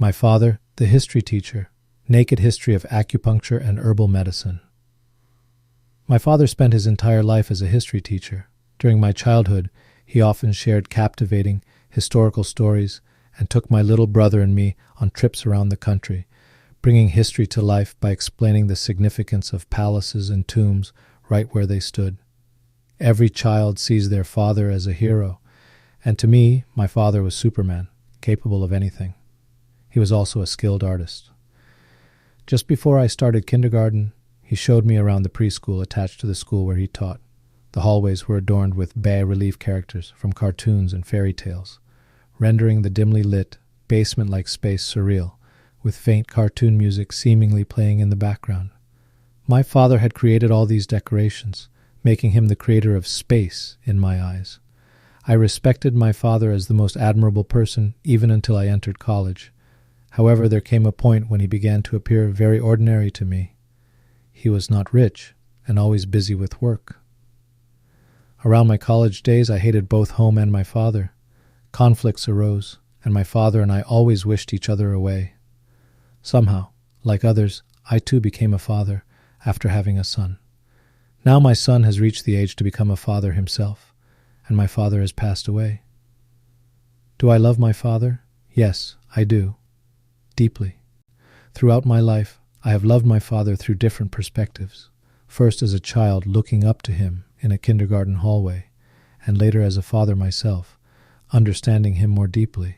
My father, the history teacher, Naked History of Acupuncture and Herbal Medicine. My father spent his entire life as a history teacher. During my childhood, he often shared captivating historical stories and took my little brother and me on trips around the country, bringing history to life by explaining the significance of palaces and tombs right where they stood. Every child sees their father as a hero, and to me, my father was Superman, capable of anything. He was also a skilled artist. Just before I started kindergarten, he showed me around the preschool attached to the school where he taught. The hallways were adorned with bas-relief characters from cartoons and fairy tales, rendering the dimly lit, basement-like space surreal, with faint cartoon music seemingly playing in the background. My father had created all these decorations, making him the creator of space in my eyes. I respected my father as the most admirable person even until I entered college. However, there came a point when he began to appear very ordinary to me. He was not rich and always busy with work. Around my college days, I hated both home and my father. Conflicts arose, and my father and I always wished each other away. Somehow, like others, I too became a father after having a son. Now my son has reached the age to become a father himself, and my father has passed away. Do I love my father? Yes, I do. Deeply. Throughout my life, I have loved my father through different perspectives. First as a child looking up to him in a kindergarten hallway, and later as a father myself, understanding him more deeply.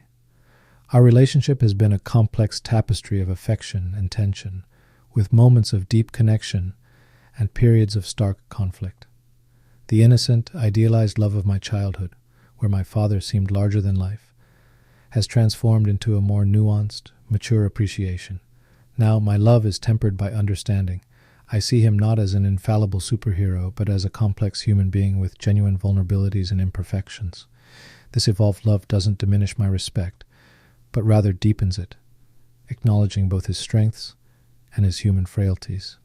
Our relationship has been a complex tapestry of affection and tension, with moments of deep connection and periods of stark conflict. The innocent, idealized love of my childhood, where my father seemed larger than life, has transformed into a more nuanced, mature appreciation. Now my love is tempered by understanding. I see him not as an infallible superhero, but as a complex human being with genuine vulnerabilities and imperfections. This evolved love doesn't diminish my respect, but rather deepens it, acknowledging both his strengths and his human frailties.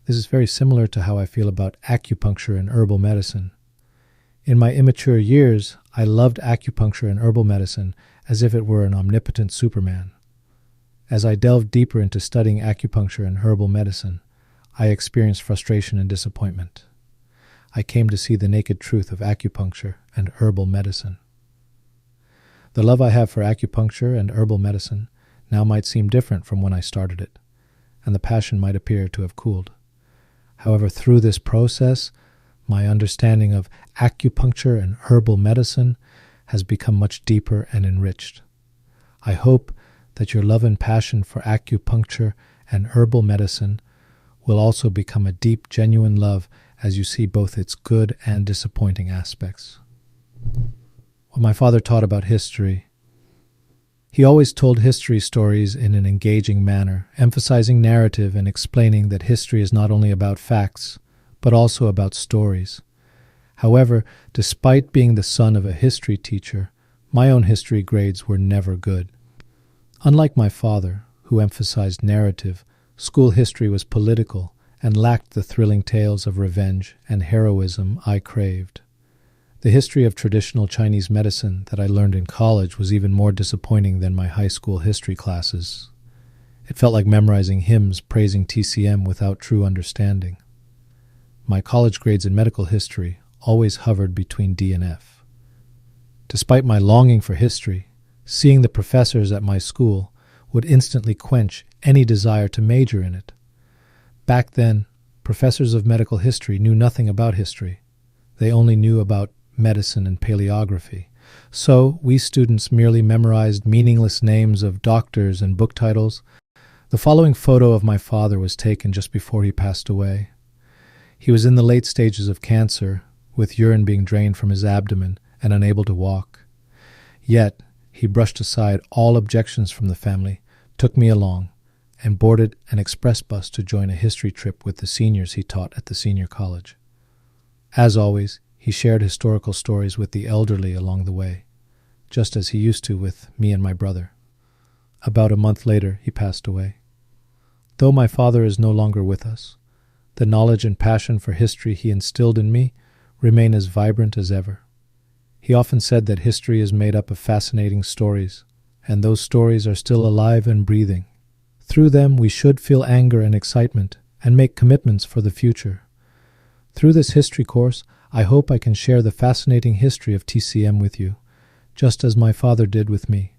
This is very similar to how I feel about acupuncture and herbal medicine. In my immature years, I loved acupuncture and herbal medicine as if it were an omnipotent Superman. As I delved deeper into studying acupuncture and herbal medicine, I experienced frustration and disappointment. I came to see the naked truth of acupuncture and herbal medicine. The love I have for acupuncture and herbal medicine now might seem different from when I started it, and the passion might appear to have cooled. However, through this process, my understanding of acupuncture and herbal medicine has become much deeper and enriched. I hope that your love and passion for acupuncture and herbal medicine will also become a deep, genuine love as you see both its good and disappointing aspects. What my father taught about history. He always told history stories in an engaging manner, emphasizing narrative and explaining that history is not only about facts, but also about stories. However, despite being the son of a history teacher, my own history grades were never good. Unlike my father, who emphasized narrative, school history was political and lacked the thrilling tales of revenge and heroism I craved. The history of traditional Chinese medicine that I learned in college was even more disappointing than my high school history classes. It felt like memorizing hymns praising TCM without true understanding. My college grades in medical history always hovered between D and F. Despite my longing for history, seeing the professors at my school would instantly quench any desire to major in it. Back then, professors of medical history knew nothing about history. They only knew about medicine and paleography. So we students merely memorized meaningless names of doctors and book titles. The following photo of my father was taken just before he passed away. He was in the late stages of cancer, with urine being drained from his abdomen and unable to walk. Yet, he brushed aside all objections from the family, took me along, and boarded an express bus to join a history trip with the seniors he taught at the senior college. As always, he shared historical stories with the elderly along the way, just as he used to with me and my brother. About a month later, he passed away. Though my father is no longer with us, the knowledge and passion for history he instilled in me remain as vibrant as ever. He often said that history is made up of fascinating stories, and those stories are still alive and breathing. Through them, we should feel anger and excitement and make commitments for the future. Through this history course, I hope I can share the fascinating history of TCM with you, just as my father did with me.